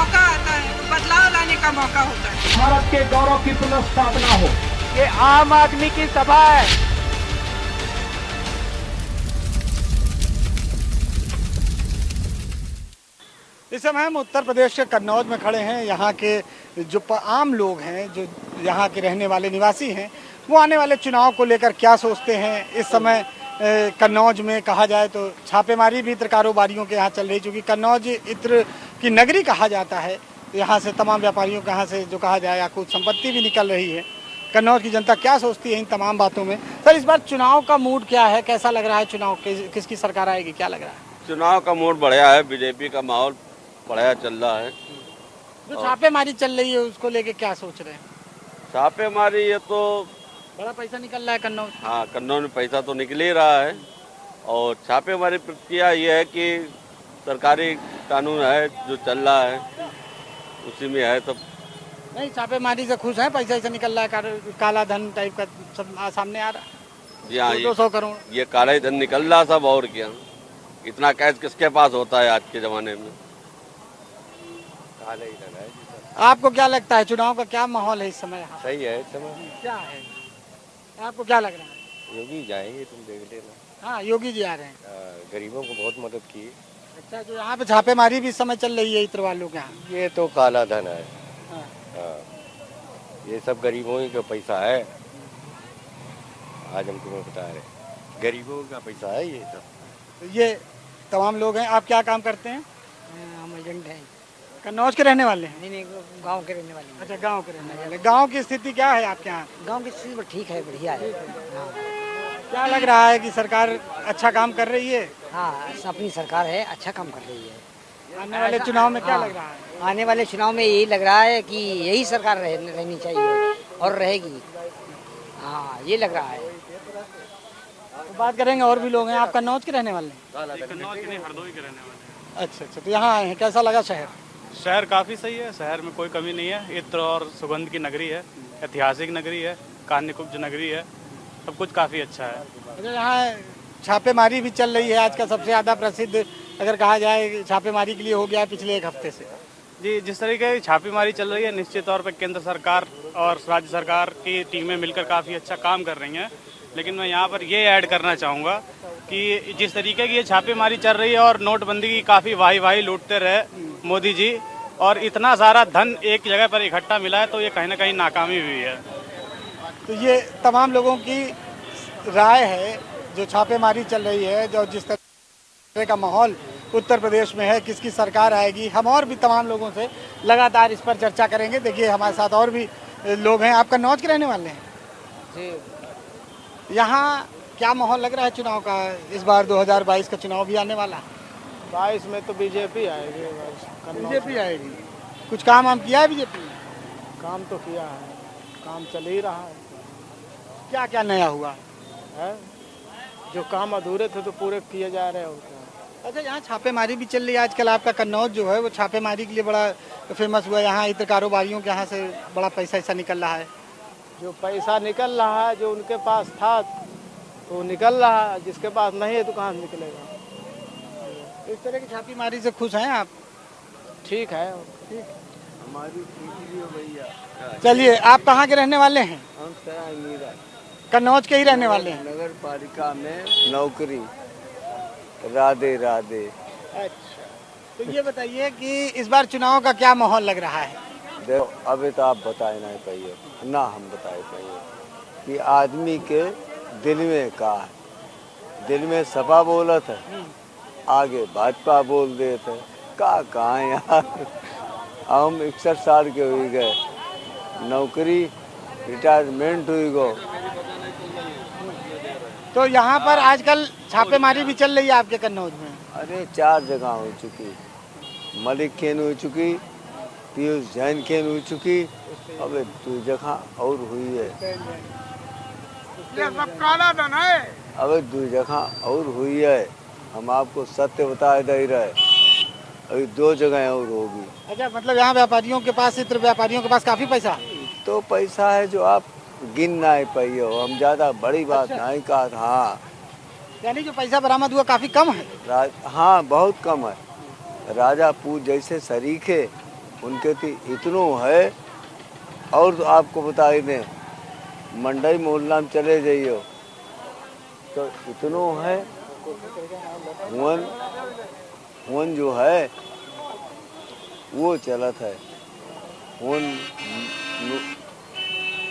मौका आता है, तो बदलाव लाने का मौका होता है। भारत के गौरव की पुनर्स्थापना हो। ये आम आदमी की सभा है। इस समय हम उत्तर प्रदेश के कन्नौज में खड़े हैं। यहाँ के जो आम लोग हैं, जो यहाँ के रहने वाले निवासी हैं, वो आने वाले चुनाव को लेकर क्या सोचते हैं। इस समय कन्नौज में कहा जाए तो छापेमारी भी इत्र कारोबारियों के यहाँ चल रही, क्योंकि कन्नौज इत्र की नगरी कहा जाता है। यहाँ से तमाम व्यापारियों के यहाँ से जो कहा जाए या कुछ संपत्ति भी निकल रही है। कन्नौज की जनता क्या सोचती है इन तमाम बातों में। सर, इस बार चुनाव का मूड क्या है, कैसा लग रहा है? चुनाव किसकी सरकार आएगी, क्या लग रहा है? चुनाव का मूड बढ़िया है, बीजेपी का माहौल बढ़िया चल रहा है। जो छापेमारी चल रही है उसको लेके क्या सोच रहे हैं? छापेमारी ये तो बड़ा पैसा निकल रहा है कन्नौज। हाँ, कन्नौज में पैसा तो निकल ही रहा है। और छापेमारी प्रक्रिया ये है कि सरकारी कानून है जो चल रहा है, उसी में है सब। नहीं, छापेमारी से खुश हैं? पैसा ऐसा निकल रहा है, काला धन टाइप का सब सामने आ रहा है। जी हाँ, 200 करोड़ ये काला ही धन निकल रहा सब, और क्या। इतना कैश किसके पास होता है आज के ज़माने में? काला ही धन है। आपको क्या लगता है चुनाव का क्या माहौल है इस समय यहाँ? सही है, इस समय क्या है, आपको क्या लग रहा है? योगी जाएंगे, तुम देख लेना। हाँ, योगी जी आ रहे हैं। गरीबों को बहुत मदद की। अच्छा, जो यहाँ पे छापेमारी भी इस समय चल रही है इत्र वालों के यहाँ। ये तो काला धन है। हाँ। ये सब गरीबों ही का पैसा है। आज हम तुम्हें बता रहे, गरीबों का पैसा है ये सब। तो ये तमाम लोग हैं। आप क्या काम करते हैं? हम एजेंट हैं। कन्नौज के रहने वाले हैं? नहीं, गांव के रहने वाले हैं। अच्छा, गांव के रहने वाले। गांव की स्थिति क्या है आपके यहाँ? गांव की स्थिति ठीक है, बढ़िया है। हाँ, क्या लग रहा है कि सरकार अच्छा काम कर रही है? हाँ, अपनी सरकार है, अच्छा काम कर रही है। आने वाले चुनाव में क्या हाँ, लग रहा है? आने वाले चुनाव में यही लग रहा है कि यही सरकार रहनी चाहिए और रहेगी। हाँ, ये लग रहा है। तो बात करेंगे, और भी लोग हैं। आप कन्नौज के रहने वाले हैं? कन्नौज के नहीं, हरदोई के रहने वाले हैं। अच्छा, तो यहाँ आए हैं, कैसा लगा शहर? शहर काफ़ी सही है, शहर में कोई कमी नहीं है। इत्र और सुगंध की नगरी है, ऐतिहासिक नगरी है, कान्यकुब्ज नगरी है, सब कुछ काफ़ी अच्छा है। अच्छा, यहाँ छापेमारी भी चल रही है। आज का सबसे ज़्यादा प्रसिद्ध अगर कहा जाए छापेमारी के लिए हो गया है पिछले एक हफ्ते से। जी, जिस तरीके की छापेमारी चल रही है, निश्चित तौर पर केंद्र सरकार और राज्य सरकार की टीमें मिलकर काफ़ी अच्छा काम कर रही हैं। लेकिन मैं यहाँ पर ये ऐड करना चाहूँगा कि जिस तरीके की ये छापेमारी चल रही है और नोटबंदी की काफ़ी वाही लूटते रहे मोदी जी, और इतना सारा धन एक जगह पर इकट्ठा मिला है, तो ये कहीं ना कहीं नाकामी हुई है। तो ये तमाम लोगों की राय है जो छापेमारी चल रही है, जो जिस तरह का माहौल उत्तर प्रदेश में है, किसकी सरकार आएगी। हम और भी तमाम लोगों से लगातार इस पर चर्चा करेंगे। देखिए, हमारे साथ और भी लोग हैं। आप कन्नौज के रहने वाले हैं? जी। यहाँ क्या माहौल लग रहा है चुनाव का? इस बार 2022 का चुनाव भी आने वाला है। 22 में तो बीजेपी आएगी। बीजेपी आएगी। कुछ काम आम किया है बीजेपी ने? काम तो किया है, काम चल ही रहा है। क्या क्या नया हुआ है? जो काम अधूरे थे तो पूरे किए जा रहे होते हैं। अच्छा, यहाँ छापेमारी भी चल रही है आजकल। आपका कन्नौज जो है वो छापेमारी के लिए बड़ा फेमस हुआ है। यहाँ इत्र कारोबारियों के यहाँ से बड़ा पैसा ऐसा निकल रहा है। जो पैसा निकल रहा है, जो उनके पास था तो निकल रहा है, जिसके पास नहीं है तो कहाँ से निकलेगा। इस तरह की छापेमारी से खुश हैं आप? ठीक है, ठीक। हमारी भैया। चलिए, आप कहाँ के रहने वाले हैं? हम कन्नौज के ही रहने वाले हैं। नगर पालिका में नौकरी। राधे राधे। अच्छा, तो ये बताइए कि इस बार चुनाव का क्या माहौल लग रहा है? देखो, अभी तो आप बताए नहीं पाइए ना, हम बताए पाइए कि आदमी के दिल में का है। दिल में सपा बोलत है, आगे भाजपा बोल देते कहाँ यार। हम 61 साल के हो गए, नौकरी रिटायरमेंट हुई गो। तो यहाँ पर आजकल छापेमारी भी चल रही है आपके कन्नौज में? अरे 4 जगह हो चुकी। मलिक खेन हो चुकी, पीयूष जैन खेन हो चुकी, अब 2 जगह और हुई है। ये सब काला धन है। अब 2 जगह और हुई है। हम आपको सत्य बता दे रहे, अभी 2 जगह और होगी। अच्छा, मतलब यहाँ व्यापारियों के पास, इत्र व्यापारियों के पास काफी पैसा है? तो पैसा है जो आप गिन नहीं पाइए हो। हम ज्यादा बड़ी बात अच्छा। नहीं कहा था। हाँ, यानी जो पैसा बरामद हुआ काफी कम है? हाँ, बहुत कम है। राजा पूत जैसे शरीके उनके थी इतनो है। और तो आपको बता ही दें, मंडई मोहल्ला में चले जाइयो तो इतनो है। हुन जो है वो चलत है।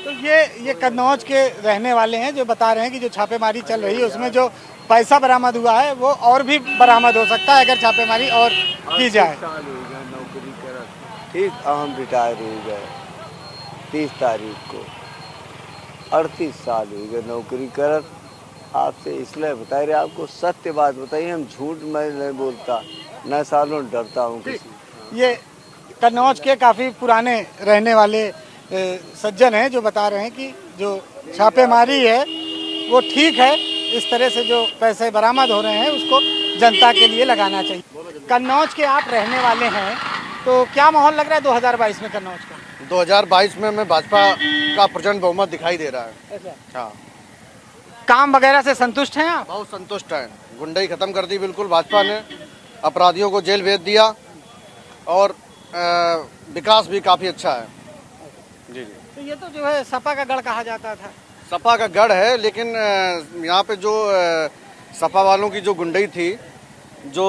तो ये कन्नौज के रहने वाले हैं जो बता रहे हैं कि जो छापेमारी चल रही है उसमें जो पैसा बरामद हुआ है वो और भी बरामद हो सकता है अगर छापेमारी और की जाए। साल हो गया नौकरी करत, ठीक हम रिटायर हो गए 30 तारीख को। 38 साल हो गए नौकरी करत। आपसे इसलिए बता रहे, आपको सत्य बात बताइए, हम झूठ मैं नहीं बोलता, न सालों डरता हूँ किसी। ये कन्नौज के काफ़ी पुराने रहने वाले सज्जन हैं जो बता रहे हैं कि जो छापेमारी है वो ठीक है। इस तरह से जो पैसे बरामद हो रहे हैं उसको जनता के लिए लगाना चाहिए। कन्नौज के आप रहने वाले हैं तो क्या माहौल लग रहा है 2022 में कन्नौज का? 2022 में भाजपा का प्रचंड बहुमत दिखाई दे रहा है। अच्छा, हाँ, काम वगैरह से संतुष्ट हैं आप? बहुत संतुष्ट हैं। गुंडाई खत्म कर दी बिल्कुल भाजपा ने, अपराधियों को जेल भेज दिया और विकास भी काफ़ी अच्छा है। जी जी। तो ये तो जो है सपा का गढ़ कहा जाता था। सपा का गढ़ है, लेकिन यहाँ पे जो सपा वालों की जो गुंडाई थी, जो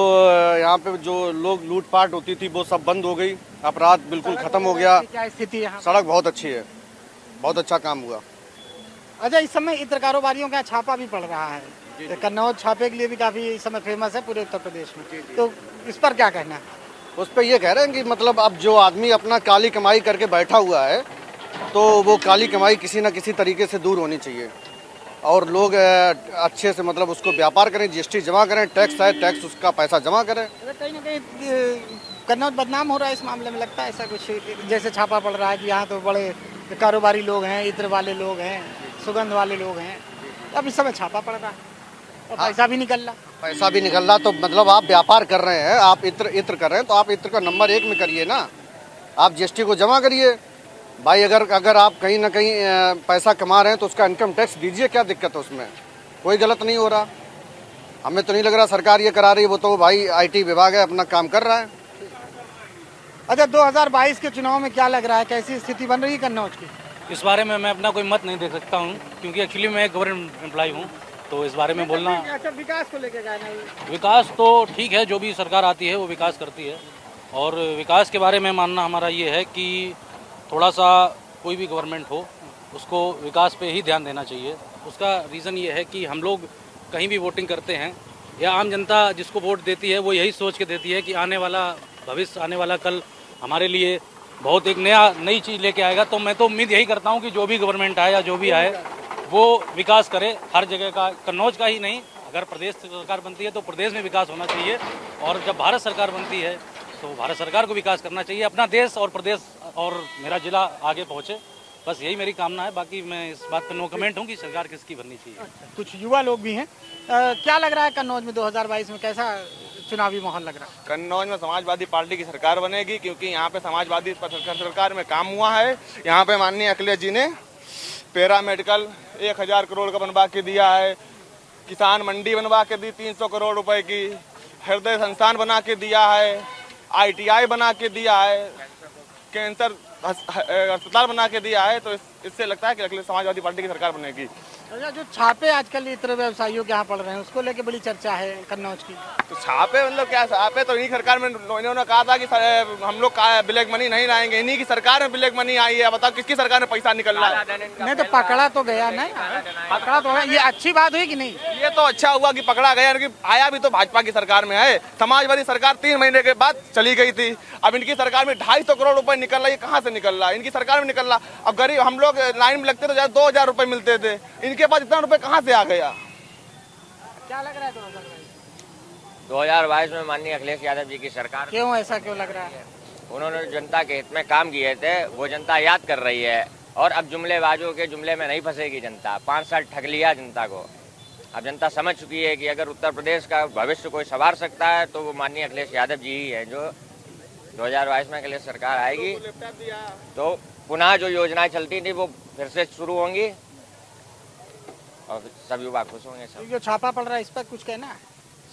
यहाँ पे जो लोग लूटपाट होती थी वो सब बंद हो गई, अपराध बिल्कुल खत्म हो गया। क्या स्थिति है यहाँ? सड़क बहुत अच्छी है, बहुत अच्छा काम हुआ। अच्छा, इस समय इत्र कारोबारियों का छापा भी पड़ रहा है। कन्नौज छापे के लिए भी काफी इस समय फेमस है पूरे उत्तर प्रदेश में, तो इस पर क्या कहना है? उस पर ये कह रहे हैं कि मतलब अब जो आदमी अपना काली कमाई करके बैठा हुआ है तो वो काली कमाई किसी न किसी तरीके से दूर होनी चाहिए और लोग अच्छे से मतलब उसको व्यापार करें, जीएसटी जमा करें, टैक्स है टैक्स उसका पैसा जमा करें। कहीं ना कहीं कन्नौज बदनाम हो रहा है इस मामले में, लगता है ऐसा कुछ? जैसे छापा पड़ रहा है कि यहाँ तो बड़े कारोबारी लोग हैं, इत्र वाले लोग हैं, सुगंध वाले लोग हैं, अब इस समय छापा पड़ रहा है और पैसा भी निकल रहा। पैसा भी निकल रहा तो मतलब आप व्यापार कर रहे हैं, आप इत्र कर रहे हैं तो आप इत्र का नंबर 1 में करिए ना, आप जीएसटी को जमा करिए भाई। अगर आप कहीं ना कहीं पैसा कमा रहे हैं तो उसका इनकम टैक्स दीजिए, क्या दिक्कत है उसमें? कोई गलत नहीं हो रहा। हमें तो नहीं लग रहा सरकार ये करा रही है, वो तो भाई IT विभाग है, अपना काम कर रहा है। अच्छा, 2022 के चुनाव में क्या लग रहा है, कैसी स्थिति बन रही है कन्नौज की? इस बारे में मैं अपना कोई मत नहीं दे सकता हूँ क्योंकि एक्चुअली मैं गवर्नमेंट एम्प्लॉय हूँ, तो इस बारे में बोलना। अच्छा, विकास को लेकर कहना है? विकास तो ठीक है, जो भी सरकार आती है वो विकास करती है और विकास के बारे में मानना हमारा ये है कि थोड़ा सा कोई भी गवर्नमेंट हो उसको विकास पे ही ध्यान देना चाहिए। उसका रीज़न ये है कि हम लोग कहीं भी वोटिंग करते हैं या आम जनता जिसको वोट देती है वो यही सोच के देती है कि आने वाला भविष्य, आने वाला कल हमारे लिए बहुत एक नई चीज़ लेके आएगा। तो मैं तो उम्मीद यही करता हूँ कि जो भी गवर्नमेंट आए या जो भी आए वो विकास करे हर जगह का, कन्नौज का ही नहीं। अगर प्रदेश सरकार बनती है तो प्रदेश में विकास होना चाहिए और जब भारत सरकार बनती है तो भारत सरकार को विकास करना चाहिए, अपना देश और प्रदेश और मेरा जिला आगे पहुँचे। बस यही मेरी कामना है। बाकी मैं इस बात पर नो कमेंट हूँ कि सरकार किसकी बननी चाहिए। कुछ युवा लोग भी हैं, क्या लग रहा है कन्नौज में 2022 में कैसा चुनावी माहौल लग रहा है? कन्नौज में समाजवादी पार्टी की सरकार बनेगी क्योंकि यहाँ पे समाजवादी सरकार में काम हुआ है। यहाँ पे माननीय अखिलेश जी ने पैरा मेडिकल 1000 करोड़ का बनवा के दिया है, किसान मंडी बनवा के दी 300 करोड़ रुपए की, हृदय संस्थान बना के दिया है, ITI बना के दिया है, कैंसर अस्पताल बना के दिया है। तो इससे लगता है कि अखिलेश समाजवादी पार्टी की सरकार बनेगी। अच्छा, जो छापे आजकल इत्र व्यवसायियों के यहाँ पड़ रहे हैं उसको लेके बड़ी चर्चा है कन्नौज की। तो छापे मतलब क्या छापे? तो इन्हीं सरकार में इन्होंने कहा था कि हम लोग ब्लैक मनी नहीं लाएंगे, इन्हीं की सरकार में ब्लैक मनी आई है। बताओ किसकी सरकार में पैसा निकल रहा है? नहीं तो पकड़ा तो गया, नहीं पकड़ा तो गया, ये अच्छी बात हुई कि नहीं? ये तो अच्छा हुआ कि पकड़ा गया, क्योंकि आया भी तो भाजपा की सरकार में है। समाजवादी सरकार 3 महीने के बाद चली गई थी, अब इनकी सरकार में 250 करोड़ रुपए निकल रहा है। कहाँ से निकल रहा है? इनकी सरकार में निकल रहा। अब गरीब हम लोग लाइन में लगते तो 2000 रुपए मिलते थे, इनके पास इतना रुपए कहाँ से आ गया? क्या लग रहा है 2022 में माननीय अखिलेश यादव जी की सरकार? क्यों, ऐसा क्यों लग रहा है? उन्होंने जनता के हित में काम किए थे, वो जनता याद कर रही है और अब जुमलेबाजों के जुमले में नहीं फंसेगी जनता। 5 साल ठग लिया जनता को, अब जनता समझ चुकी है कि अगर उत्तर प्रदेश का भविष्य कोई संवार सकता है तो वो माननीय अखिलेश यादव जी ही है। जो 2022 में अखिलेश सरकार आएगी तो पुनः जो योजनाएं चलती थी वो फिर से शुरू होंगी और सब युवा खुश होंगे। सब जो छापा पड़ रहा है इस पर कुछ कहना है?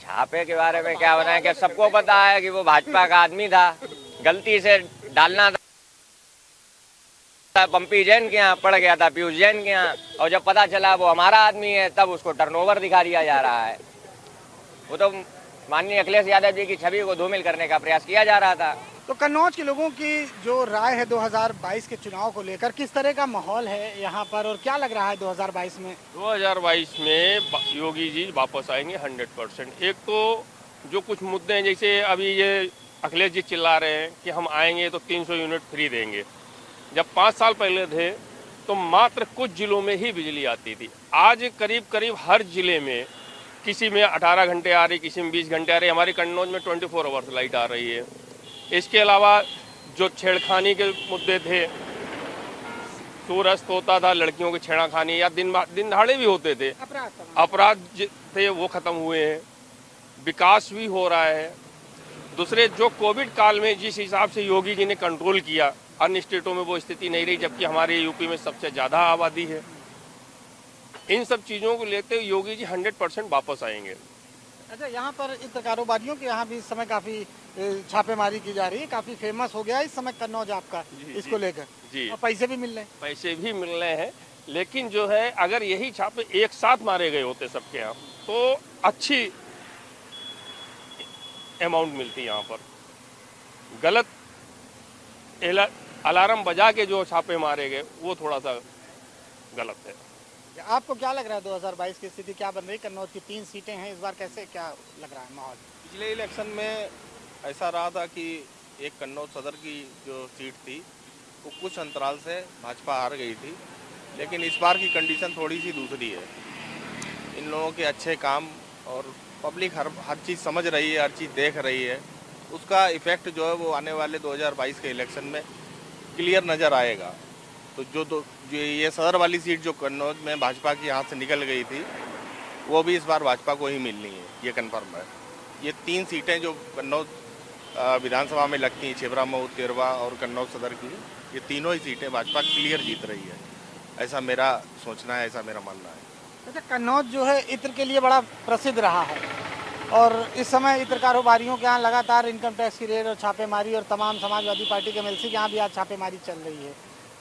छापे के बारे में क्या होना है कि सबको पता है कि वो भाजपा का आदमी था, गलती से डालना था पंपी जैन के यहाँ, पड़ गया था पीयूष जैन के यहाँ, और जब पता चला वो हमारा आदमी है तब उसको टर्नओवर दिखा दिया जा रहा है। वो तो माननीय अखिलेश यादव जी की छवि को धूमिल करने का प्रयास किया जा रहा था। तो कन्नौज के लोगों की जो राय है 2022 के चुनाव को लेकर, किस तरह का माहौल है यहाँ पर और क्या लग रहा है 2022 में? 2022 में योगी जी वापस आएंगे 100%। एक तो जो कुछ मुद्दे हैं, जैसे अभी ये अखिलेश जी चिल्ला रहे हैं कि हम आएंगे तो 300 यूनिट फ्री देंगे। जब 5 साल पहले थे तो मात्र कुछ जिलों में ही बिजली आती थी। आज करीब करीब हर जिले में, किसी में 18 घंटे आ रही, किसी में 20 घंटे आ रही। हमारी कन्नौज में 24 आवर्स लाइट आ रही है। इसके अलावा जो छेड़खानी के मुद्दे थे, सूरज होता था लड़कियों की छेड़खानी या दिन दहाड़े भी होते थे, अपराध थे वो खत्म हुए हैं। विकास भी हो रहा है। दूसरे जो कोविड काल में जिस हिसाब से योगी जी ने कंट्रोल किया, अन्य स्टेटों में वो स्थिति नहीं रही, जबकि हमारे यूपी में सबसे ज़्यादा आबादी है। इन सब चीज़ों को लेते हुए योगी जी 100% वापस आएंगे। अच्छा, यहाँ पर इन कारोबारियों के यहाँ भी इस समय काफ़ी छापेमारी की जा रही है, काफ़ी फेमस हो गया है इस समय कन्नौज आपका इसको लेकर जी, और पैसे भी मिल रहे हैं। पैसे भी मिल रहे हैं, लेकिन जो है अगर यही छापे एक साथ मारे गए होते सबके यहाँ तो अच्छी अमाउंट मिलती। यहाँ पर गलत अलार्म बजा के जो छापे मारे गए वो थोड़ा सा गलत है। आपको क्या लग रहा है 2022 की स्थिति क्या बन रही है? कन्नौज की 3 सीटें हैं, इस बार कैसे क्या लग रहा है माहौल? पिछले इलेक्शन में ऐसा रहा था कि एक कन्नौज सदर की जो सीट थी वो कुछ अंतराल से भाजपा हार गई थी, लेकिन इस बार की कंडीशन थोड़ी सी दूसरी है। इन लोगों के अच्छे काम और पब्लिक हर चीज़ समझ रही है, हर चीज़ देख रही है, उसका इफेक्ट जो है वो आने वाले 2022 के इलेक्शन में क्लियर नज़र आएगा। तो जो ये सदर वाली सीट जो कन्नौज में भाजपा की यहाँ से निकल गई थी वो भी इस बार भाजपा को ही मिलनी है, ये कन्फर्म है। ये 3 सीटें जो कन्नौज विधानसभा में लगती हैं, छिबरा, मऊ, तिरवा और कन्नौज सदर की, ये तीनों ही सीटें भाजपा क्लियर जीत रही है, ऐसा मेरा सोचना है, ऐसा मेरा मानना है। अच्छा, कन्नौज जो है इत्र के लिए बड़ा प्रसिद्ध रहा है और इस समय इत्र कारोबारियों के यहाँ लगातार इनकम टैक्स की रेड और छापेमारी, और तमाम समाजवादी पार्टी के एमएलसी के यहाँ भी आज छापेमारी चल रही है।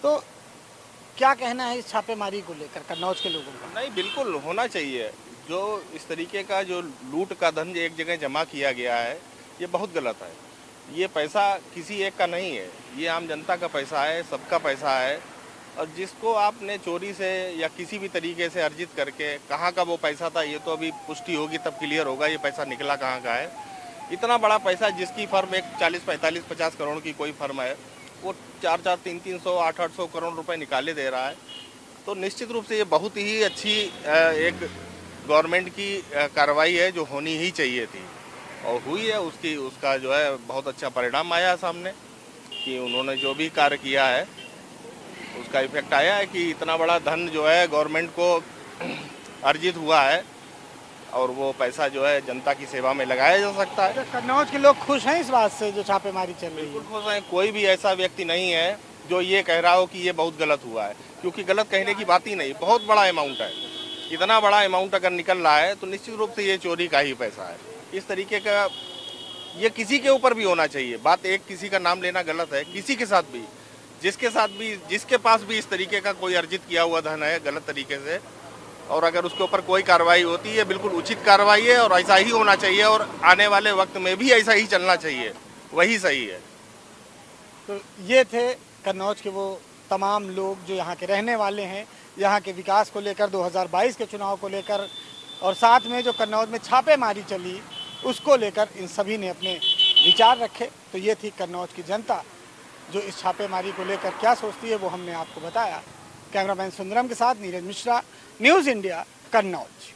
तो क्या कहना है इस छापेमारी को लेकर कन्नौज के लोगों का? नहीं, बिल्कुल होना चाहिए। जो इस तरीके का जो लूट का धन एक जगह जमा किया गया है ये बहुत गलत है। ये पैसा किसी एक का नहीं है, ये आम जनता का पैसा है, सबका पैसा है, और जिसको आपने चोरी से या किसी भी तरीके से अर्जित करके, कहाँ का वो पैसा था ये तो अभी पुष्टि होगी तब क्लियर होगा ये पैसा निकला कहाँ का है। इतना बड़ा पैसा जिसकी फर्म एक 40, 45, 50 करोड़ की कोई फर्म है वो 400, 300, 800 करोड़ रुपए निकाले दे रहा है। तो निश्चित रूप से ये बहुत ही अच्छी एक गवर्नमेंट की कार्रवाई है जो होनी ही चाहिए थी और हुई है। उसका जो है बहुत अच्छा परिणाम आया सामने कि उन्होंने जो भी कार्य किया है उसका इफेक्ट आया है कि इतना बड़ा धन जो है गवर्नमेंट को अर्जित हुआ है और वो पैसा जो है जनता की सेवा में लगाया जा सकता है। कन्नौज के लोग खुश हैं इस बात से जो छापेमारी चल रही है? बिल्कुल खुश हैं। कोई भी ऐसा व्यक्ति नहीं है जो ये कह रहा हो कि ये बहुत गलत हुआ है, क्योंकि गलत कहने की बात ही नहीं। बहुत बड़ा अमाउंट है, इतना बड़ा अमाउंट अगर निकल रहा है तो निश्चित रूप से ये चोरी का ही पैसा है। इस तरीके का ये किसी के ऊपर भी होना चाहिए। बात एक किसी का नाम लेना गलत है, किसी के साथ भी, जिसके साथ भी, जिसके पास भी इस तरीके का कोई अर्जित किया हुआ धन है गलत तरीके से, और अगर उसके ऊपर कोई कार्रवाई होती है बिल्कुल उचित कार्रवाई है और ऐसा ही होना चाहिए और आने वाले वक्त में भी ऐसा ही चलना चाहिए, वही सही है। तो ये थे कन्नौज के वो तमाम लोग जो यहाँ के रहने वाले हैं, यहाँ के विकास को लेकर, 2022 के चुनाव को लेकर, और साथ में जो कन्नौज में छापेमारी चली उसको लेकर इन सभी ने अपने विचार रखे। तो ये थी कन्नौज की जनता जो इस छापेमारी को लेकर क्या सोचती है वो हमने आपको बताया। कैमरामैन सुंदरम के साथ नीरज मिश्रा, न्यूज़ इंडिया, कन्नौज।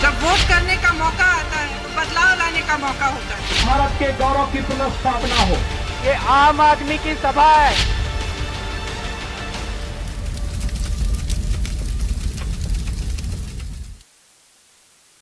जब वोट करने का मौका आता है तो बदलाव लाने का मौका होता है। भारत के गौरव की पुनर्स्थापना हो। ये आम आदमी की सभा है,